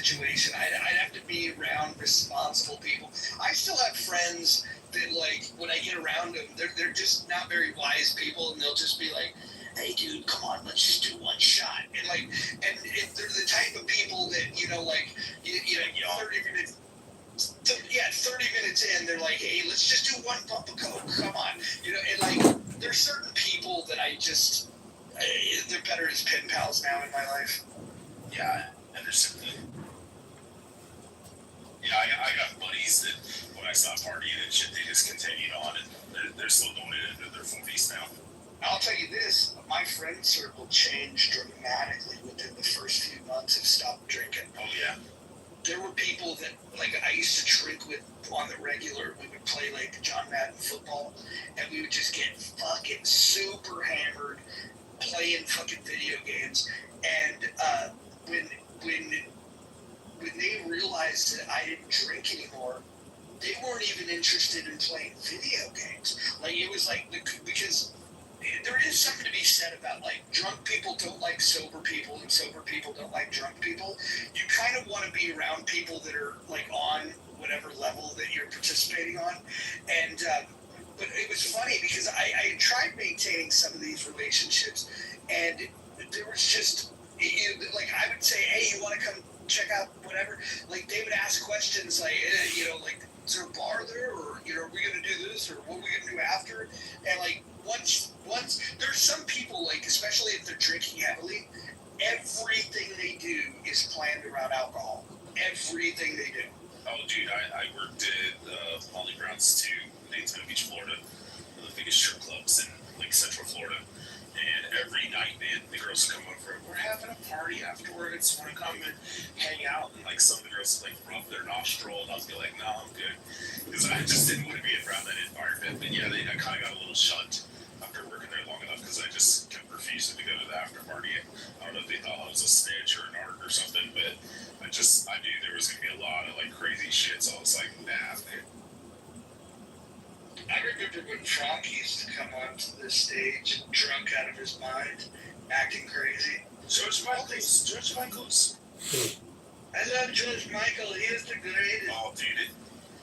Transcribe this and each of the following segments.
situation. I'd have to be around responsible people. I still have friends that, like, when I get around them, they're just not very wise people, and they'll just be like, hey, dude, come on, let's just do one shot. And, like, and they're the type of people that, you know, like, you know, 30 minutes. 30 minutes in, they're like, hey, let's just do one pump of coke. Come on. You know, and, like, there's certain people that I just, they're better as pen pals now in my life. Yeah, I understand that. Yeah, I got buddies that when I stop partying and shit, they just continued on, and they're still going into their 40s now. I'll tell you this, my friend circle changed dramatically within the first few months of stop drinking. Oh, yeah. There were people that, like, I used to drink with on the regular. We would play, like, John Madden football, and we would just get fucking super hammered playing fucking video games. And when they realized that I didn't drink anymore, they weren't even interested in playing video games. Like, it was like, because there is something to be said about, like, drunk people don't like sober people, and sober people don't like drunk people. You kind of want to be around people that are, like, on whatever level that you're participating on. And but it was funny because I tried maintaining some of these relationships, and there was just, like, I would say, hey, you want to come check out whatever? Like, they would ask questions like, you know, like, is there a bar there, or, you know, are we going to do this, or what are we going to do after? And, like, once there's some people, like, especially if they're drinking heavily, everything they do is planned around alcohol. Everything they do. Oh, dude, I worked at Molly Brown's too, in Daytona Beach, Florida, one of the biggest strip clubs in, like, Central Florida. And every night, man, the girls would come over. We're having a party afterwards. Want to come and hang out? And, like, some of the girls would, like, rub their nostril, and I'll be like, no, I'm good, because I just didn't want to be around that environment. But yeah, I kind of got a little shunned after working there long enough, because I just kept refusing to go to the after party. I don't know if they thought I was a snitch or an narc or something, but I knew there was gonna be a lot of, like, crazy shit. So I was like, nah, man. I remember when Frank used to come onto the stage, drunk out of his mind, acting crazy. George Michaels. I love George Michael. He is the greatest. Oh, dude.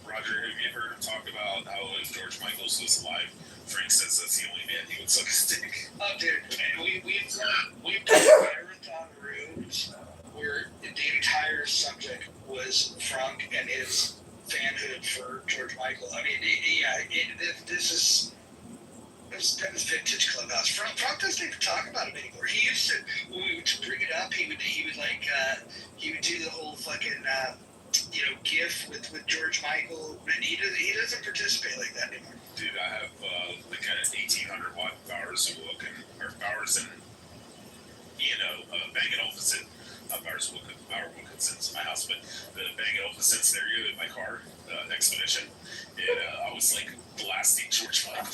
Roger, have you heard him talk about how if George Michaels was alive, Frank says that's the only man he would suck his dick? Oh, dude. And we've done marathon rooms where the entire subject was Frank and his fanhood for George Michael. I mean, that was vintage Clubhouse. Frank doesn't even talk about him anymore. He used to, when we would bring it up, he would do the whole fucking GIF with George Michael, and he doesn't participate like that anymore. Dude, I have the kind of 1800 watt Bowers and Bang & Olufsen. Not Bowers Wilkinson's in my house, but the Bang & Olufsen stereo in my car, Expedition, and I was, like, blasting George Michael.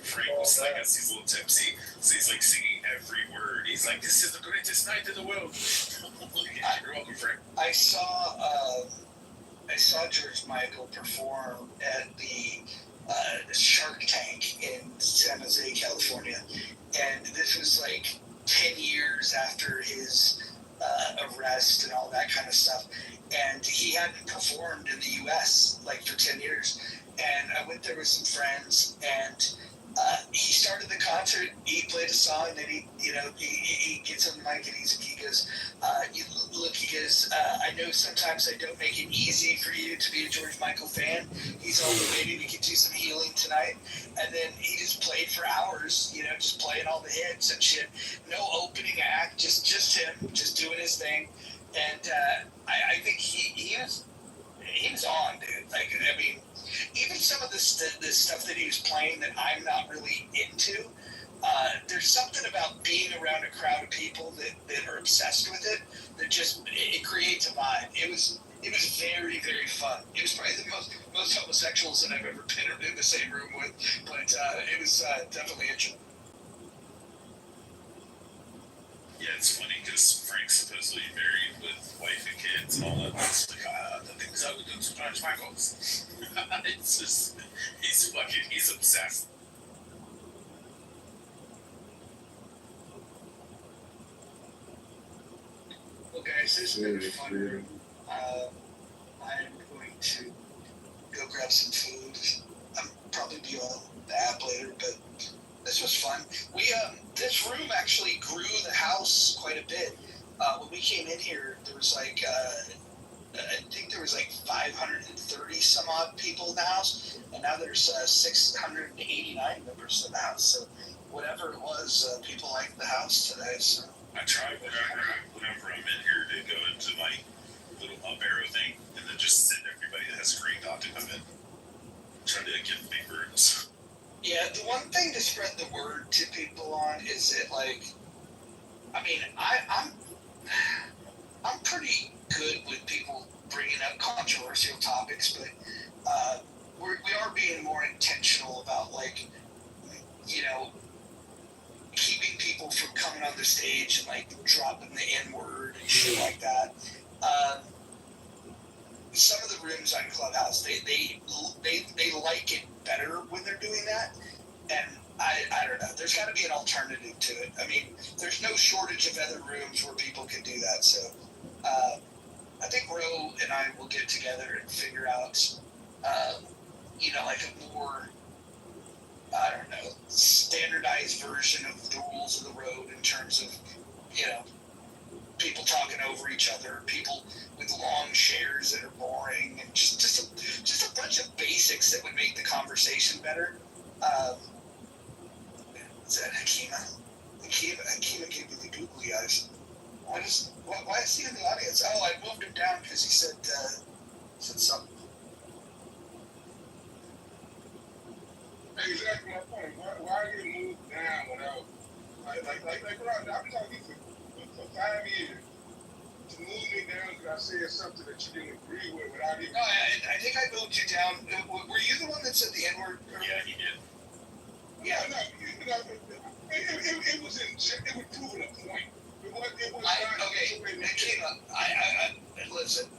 Frank was, like, as he's a little tipsy, so he's, like, singing every word. He's like, this is the greatest night in the world. You're welcome, Frank. I saw George Michael perform at the Shark Tank in San Jose, California, and this was, like, 10 years after his arrest and all that kind of stuff, and he hadn't performed in the U.S. like for 10 years, and I went there with some friends, and he started the concert, he played a song, and then he gets on the mic and he goes, I know sometimes I don't make it easy for you to be a George Michael fan. He's all, maybe we could do some healing tonight. And then he just played for hours, just playing all the hits and shit. No opening act, just him, just doing his thing. And I think he was on, dude. Like, I mean, even some of this stuff that he was playing that I'm not really into, there's something about being around a crowd of people that are obsessed with it that just, it creates a vibe. It was very, very fun. It was probably the most homosexuals that I've ever been in the same room with, but it was definitely interesting. Yeah, it's funny because Frank's supposedly married with wife and kids and all that. It's like, the things I would do to George Michaels. It's just, he's obsessed. Well, guys, this has been a fun room. I'm going to go grab some food. I'll probably be on the app later, but this was fun. This room actually grew the house quite a bit. When we came in here, there was like, I think there was like 530 some odd people in the house, and now there's 689 members in the house. So whatever it was, people liked the house today. So I try whenever I'm in here to go into my little up arrow thing and then just send everybody that has a green dot to come in. Try to get favorites. yeah, the one thing to spread the word to people on is that, like, I mean, I'm pretty good with people bringing up controversial topics, but we are being more intentional about, like, you know, keeping people from coming on the stage and like dropping the N-word and shit like that. Some of the rooms on Clubhouse, they like it better when they're doing that, and I don't know. There's got to be an alternative to it. I mean, there's no shortage of other rooms where people can do that. So I think Ro and I will get together and figure out, you know, like a more, I don't know, standardized version of the rules of the road in terms of, you know, people talking over each other, people with long shares that are boring, and just a bunch of basics that would make the conversation better. Is that Hakima? Hakima gave me the googly eyes. Why is he in the audience? Oh, I moved him down because he said something. Exactly my point. Why get moved down without like bro, I've been talking to you for 5 years. To move me down because I said something that you didn't agree with without even. No, I think I moved you down. Were you the one that said the N-word? Yeah, he did. Yeah. No, it was proving a point. It was okay. It came up. I listen.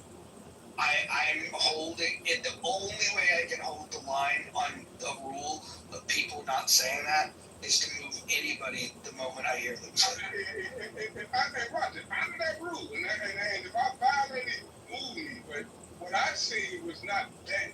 I'm holding it. The only way I can hold the line on the rule of people not saying that is to move anybody the moment I hear them say it. Roger, under that rule, and if I violated, move me. But what I seen was not that.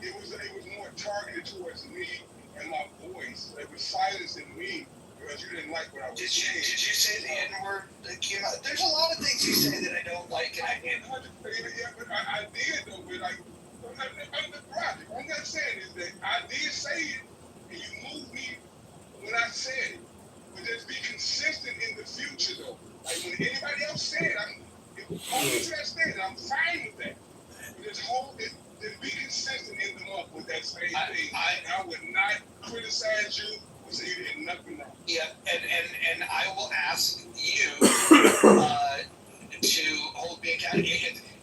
It was more targeted towards me and my voice. It was silencing me because you didn't like what I was saying. Did you say the N-word that came out? There's a lot of things you say that I don't like, and I can't. Yeah, but I did though. But like, Roger, all I'm saying is that I did say it, and you moved me when I said it. But just be consistent in the future though. Like when anybody else said it, if to that standard, I'm fine with that. But just hold it. Then be consistent in the month with that same thing. I would not criticize you or say you did nothing wrong. Yeah, and I will ask you to hold me accountable.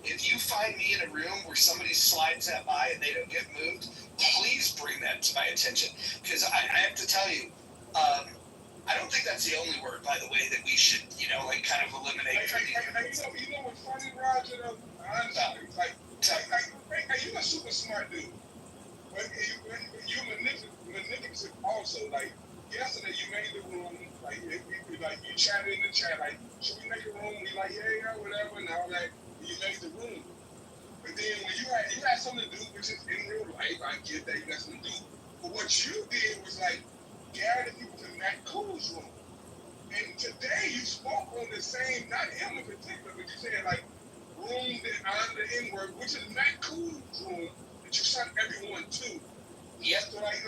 If you find me in a room where somebody slides that by and they don't get moved, please bring that to my attention. Because I have to tell you, I don't think that's the only word, by the way, that we should, you know, like kind of eliminate. You know what's funny, Roger? Honestly, you're a super smart dude. But you're manipulative also. Like, yesterday you made the room, like you chatted in the chat, like, should we make a room? We like, yeah, whatever, and all that. And you made the room. But then when you had something to do, which is in real life, I get that you got something to do. But what you did was like gather people to Matt Cool's room. And today you spoke on the same, not him in particular, but you said like room that on the N-word, which is Matt Cool's room that you sent everyone to. Yep. So like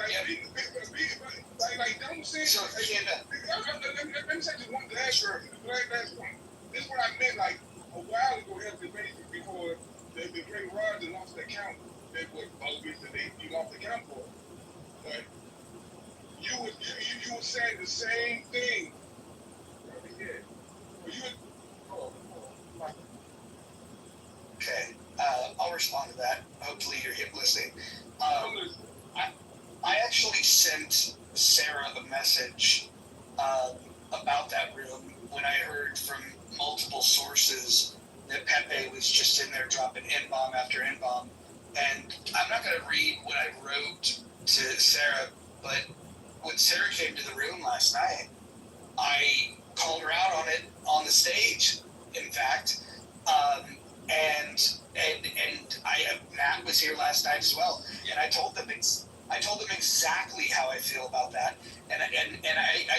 don't say so, let me say just one last point. This is what I meant like a while ago we had a debate before the great Roger lost the count. That was bogus that you lost the count for. But you were saying the same thing. Okay, I'll respond to that. Hopefully you're listening. I actually sent Sarah a message about that room when I heard from multiple sources that Pepe was just in there dropping N-bomb after N-bomb. And I'm not going to read what I wrote to Sarah, but when Sarah came to the room last night, I called her out on it on the stage, in fact. And was here last night as well, and I told them exactly how I feel about that, and I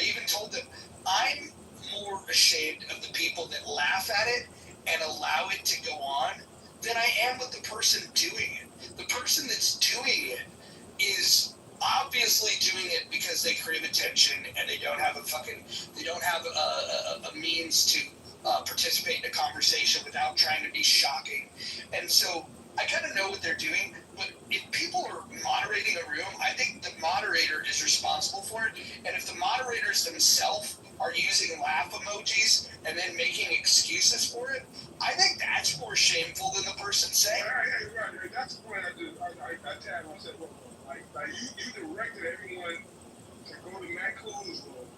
even told them I'm more ashamed of the people that laugh at it and allow it to go on than I am with the person doing it. The person that's doing it is obviously doing it because they crave attention and they don't have a means to participate in a conversation without trying to be shocking. And so I kind of know what they're doing, but if people are moderating a room, I think the moderator is responsible for it. And if the moderators themselves are using laugh emojis and then making excuses for it, I think that's more shameful than the person saying. Right. That's the point I tagged on. I said, well, like you directed everyone to go to Matt Cool's room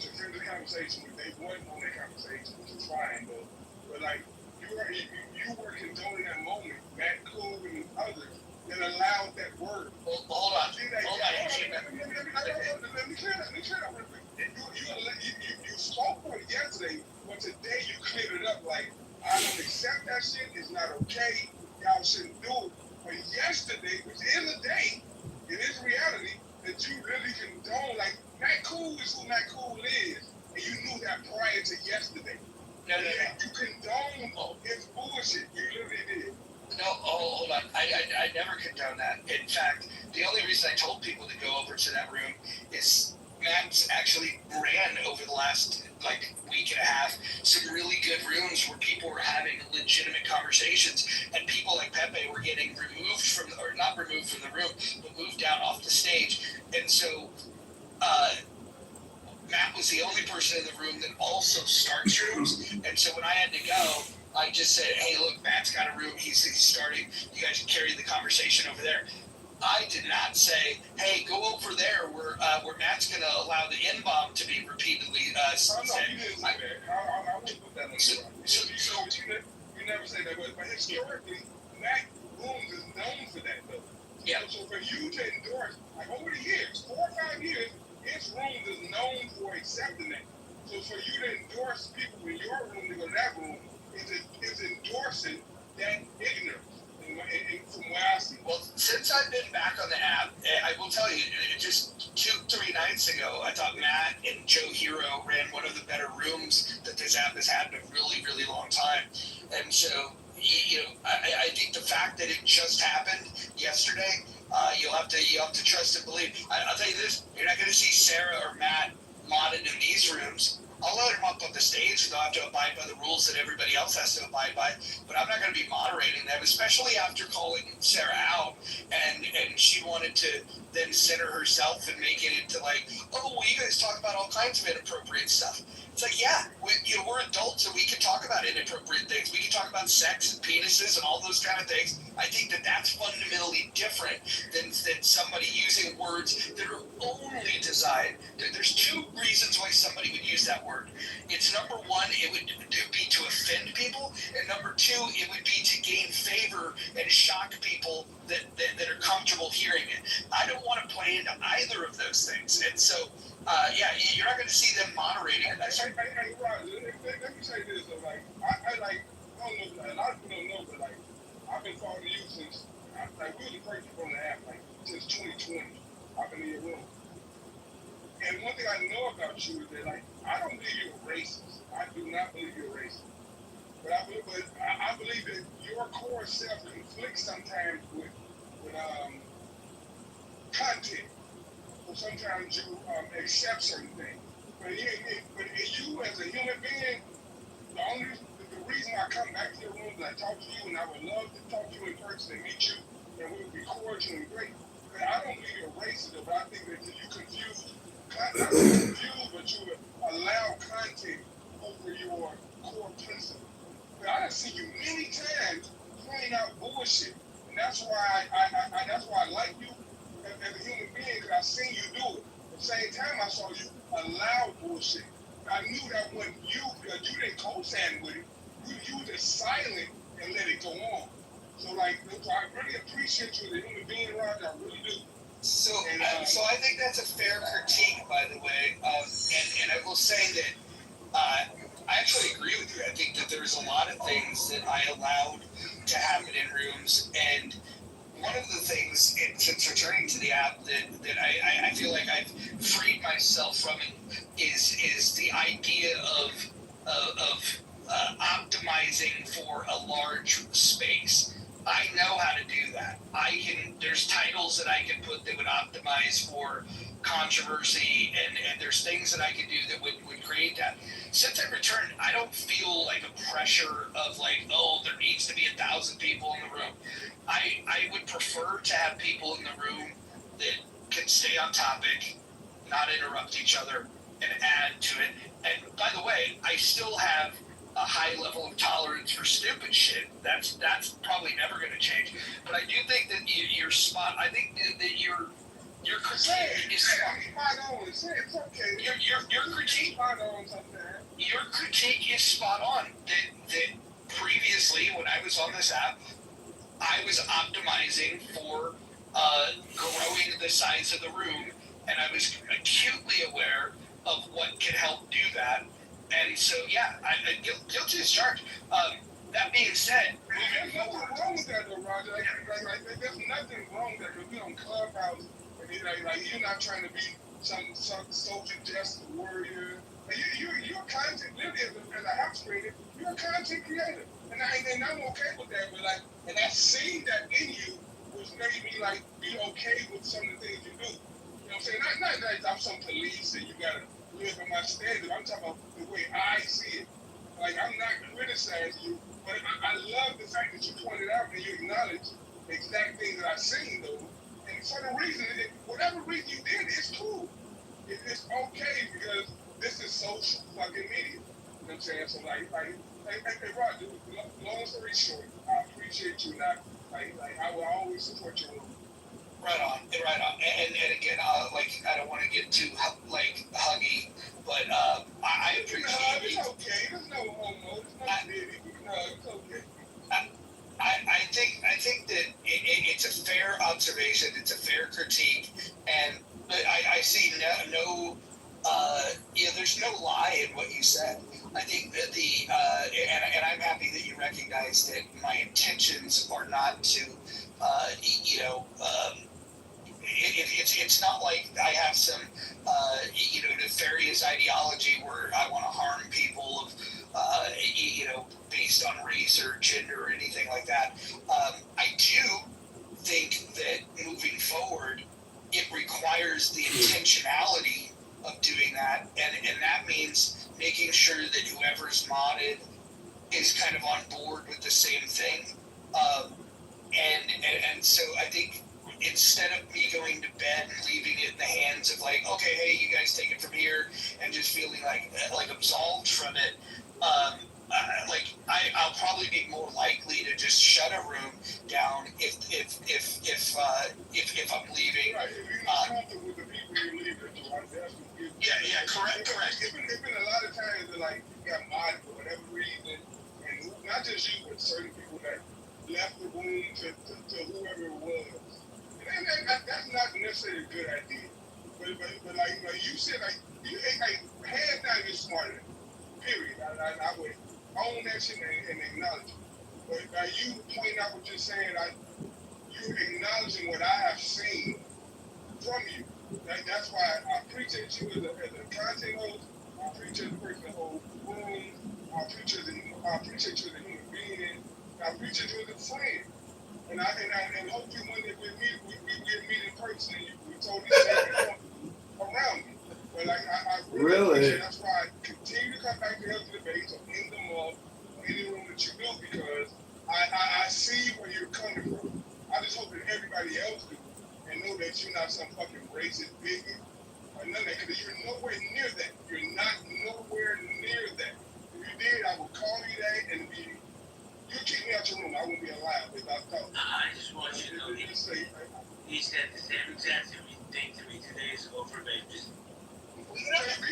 to finish the conversation. They wasn't on that conversation, which is fine, though. But like you were condoning that moment, Matt Cool and others that allowed that word. Well, hold on. Let me clear that real quick. You spoke for it yesterday, but today you cleared it up like, I don't accept that shit, it's not okay, y'all shouldn't do it. But yesterday, which is a day, it is reality, that you really condone, like, Matt Cool is who Matt Cool is, and you knew that prior to yesterday. No. You condone his bullshit, you literally did. No, hold on. I never condone that. In fact, the only reason I told people to go over to that room is Matt's actually ran over the last week and a half some really good rooms where people were having legitimate conversations, and people like Pepe were getting not removed from the room, but moved down off the stage. And so Matt was the only person in the room that also starts rooms. And so when I had to go, I just said, hey, look, Matt's got a room. He's starting. You guys can carry the conversation over there. I did not say, hey, go over there where Matt's going to allow the N-bomb to be repeatedly said. No, you didn't say that. I wouldn't put that on you never say that. But historically, Matt Rooms is known for that, though. Yeah. So for you to endorse, like over the years, 4 or 5 years, his Rooms is known for accepting that. So for you to endorse people in your room to go to that room is endorsing that ignorance. And from where I see. Well, since I've been back on the app, I will tell you, just 2-3 nights ago, I thought Matt and Joe Hero ran one of the better rooms that this app has had in a really, really long time. And so, I think the fact that it just happened yesterday, you'll have to trust and believe. I'll tell you this: you're not going to see Sarah or Matt modded in these rooms. I'll let them up on the stage, and they'll have to abide by the rules that everybody else has to abide by. But I'm not going to be moderating them, especially after calling Sarah out, and she wanted to then center herself and make it into you guys talk about all kinds of inappropriate stuff. It's like, yeah, we're adults and we can talk about inappropriate things. We can talk about sex and penises and all those kind of things. I think that that's fundamentally different than somebody using words that are only designed. There's 2 reasons why somebody would use that word. It's number 1, it would be to offend people, and number 2, it would be to gain favor and shock people that are comfortable hearing it. I don't want to play into either of those things, and so you're not going to see them moderating. Hey, Roger, let me say this though. I don't know. A lot of people don't know, but I've been following you since we were the first people on the app since 2020. I've been in your room, and one thing I know about you is that I don't believe you're a racist. I do not believe you're a racist. But I believe that your core self conflicts sometimes with content. So sometimes you accept certain things. But you as a human being, the reason I come back to your room is I talk to you, and I would love to talk to you in person and meet you, and we would be cordial and great. But I don't believe you're racist, but I think that you confuse, not confuse, but you allow content over your core principle. But I have seen you many times playing out bullshit, and that's why I like you as a human being, because I've seen you do it. At the same time, I saw you allow bullshit. I knew that when you didn't co-sign with it, you were just silent and let it go on. So I really appreciate you as a human being, Roger. I really do. So I think that's a fair critique, by the way. And I will say that I actually agree with you. I think that there's a lot of things that I allowed to happen in rooms, and one of the things, since returning to the app, that I feel like I've freed myself from is the idea of optimizing for a large space. I know how to do that. There's titles that I can put that would optimize for controversy, and there's things that I can do that would create that. Since I returned, I don't feel like a pressure of like, oh, there needs to be 1,000 people in the room. I would prefer to have people in the room that can stay on topic, not interrupt each other, and add to it. And by the way, I still have a high level of tolerance for stupid shit. That's probably never going to change. But I do think that your spot. I think that your critique is spot on. It's okay. Your critique spot on something. Your critique is spot on. That previously, when I was on this app, I was optimizing for growing the size of the room, and I was acutely aware of what can help do that. And so, yeah, I guilty as charged. That being said, there's nothing wrong with that, though, Roger. There's nothing wrong with that, because we on Clubhouse, and like you're not trying to be some social justice warrior. You're a content, literally, as a house creator, you're a content creator. And I'm okay with that, but and I seen that in you, which made me be okay with some of the things you do. You know what I'm saying? Not that I'm some police and you gotta live by my standard. I'm talking about the way I see it. I'm not criticizing you, but I love the fact that you pointed out and you acknowledge the exact things that I seen though. And for the reason, whatever reason you did, it's cool. It's okay because this is social fucking media. You know what I'm saying? So hey, Roger, long story short, I appreciate you, and I will always support your move. Right on. And again, I don't want to get too huggy, but I appreciate it. It's okay. There's no homo. There's no diddy. It's okay. I think that it's a fair observation. It's a fair critique, and I see no there's no lie in what you said. I think that and I'm happy that you recognize that my intentions are not to, it's not like I have some, nefarious ideology where I want to harm people based on race or gender or anything like that. I do think that moving forward, it requires the intentionality of doing that, and that means making sure that whoever's modded is kind of on board with the same thing. And so I think instead of me going to bed and leaving it in the hands of okay, hey, you guys take it from here, and just feeling like absolved from it, I'll probably be more likely to just shut a room down if I'm leaving. Right, if you're not comfortable with the people you're leaving to, correct. It's been a lot of times that you got modded for whatever reason, and not just you, but certain people that left the room to whoever it was. And that's not necessarily a good idea. But you said, hands down, you're smarter. Period. I would own that shit and acknowledge it. But by you pointing out what you're saying, you're acknowledging what I have seen from you. That's why I appreciate you as a content host. I appreciate the person that holds rooms. I appreciate you as a human being. I appreciate you as a friend. And hopefully when we meet in person, we totally say around me. But I really appreciate it. That's why I continue to come back to healthy debates or in the mall or any room that you do, because I see where you're coming from. I just hope that everybody else do and know that you're not some fucking racist bigot or none of that, because you're nowhere near that. You're not nowhere near that. If you did, I would call you that and you kick me out your room. I wouldn't be alive if I thought. I just want you to know he said the same exact thing to me 2 days ago for babies. JB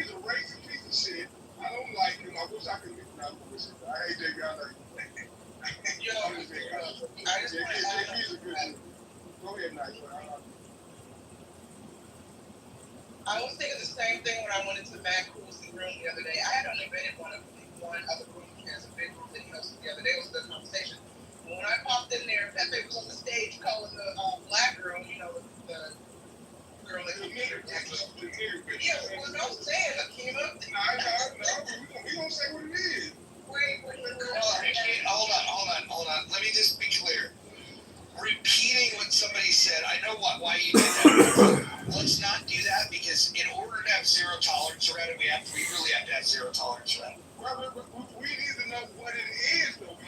is a racist piece of shit. I don't like him. I wish I could get him out of this. I hate JB. I like him. JB is a good dude. Go ahead, Nice. I was thinking the same thing when I went into Matt Cruz's room the other day. I had only been in one other room. He has a big room that he hosted the other day. It was a good conversation. But when I popped in there, ridiculous to everybody. Yeah, well, don't say it, Akima. We gonna say what it is. Hold on. Let me just be clear. Repeating what somebody said, I know why you did that. Let's not do that because in order to have zero tolerance around it, we really have to have zero tolerance around it. Well, we need to know what it is, though.